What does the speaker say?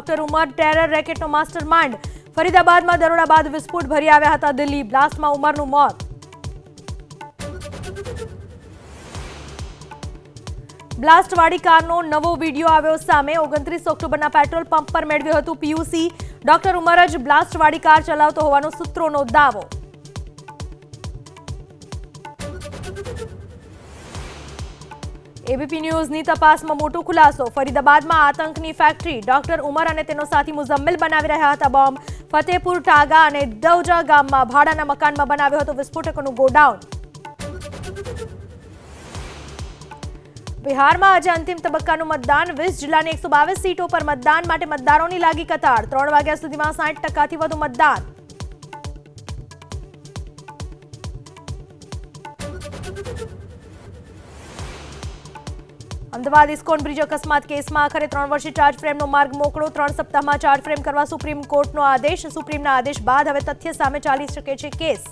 Doctor ઉમર terror રેકેટનો mastermind. ફરીદાબાદમાં દરોડા બાદ વિસ્ફોટ ભરી આવ્યા હતા દિલ્હી। બ્લાસ્ટમાં ઉમરનું મોત। બ્લાસ્ટવાળી કારનો નવો વિડીયો આવ્યો સામે। 29 ઓક્ટોબરના પેટ્રોલ પંપ પર મેળવ્યું હતું પીયુસી। ડોક્ટર ઉમર જ બ્લાસ્ટવાળી કાર ચલાવતો હોવાનો સૂત્રોનો દાવો। એબીપી ન્યૂઝની તપાસમાં મોટો ખુલાસો। ફરીદાબાદમાં આતંકની ફેક્ટરી। ડોક્ટર ઉમર અને તેનો સાથી મુઝમ્મિલ બનાવી રહ્યા હતા બોમ્બ। ફતેપુર ટાગા અને દૌજા ગામમાં ભાડાના મકાનમાં બનાવ્યો હતો વિસ્ફોટકોનું ગોડાઉન। બિહારમાં આજે અંતિમ તબક્કાનું મતદાન। 20 જિલ્લાની 122 સીટો પર મતદાન માટે મતદારોની લાગી કતાર। 3 વાગ્યા સુધીમાં 60%થી વધુ મતદાન। અમદાવાદ ઇસ્કોન બ્રિજ અકસ્માત કેસમાં આખરે 3 વર્ષે ચાર્જ ફ્રેમનો માર્ગ મોકળો। 3 સપ્તાહમાં ચાર્જ ફ્રેમ કરવા સુપ્રીમ કોર્ટનો આદેશ। સુપ્રીમના આદેશ બાદ હવે તથ્ય સામે ચાલી શકે છે કેસ।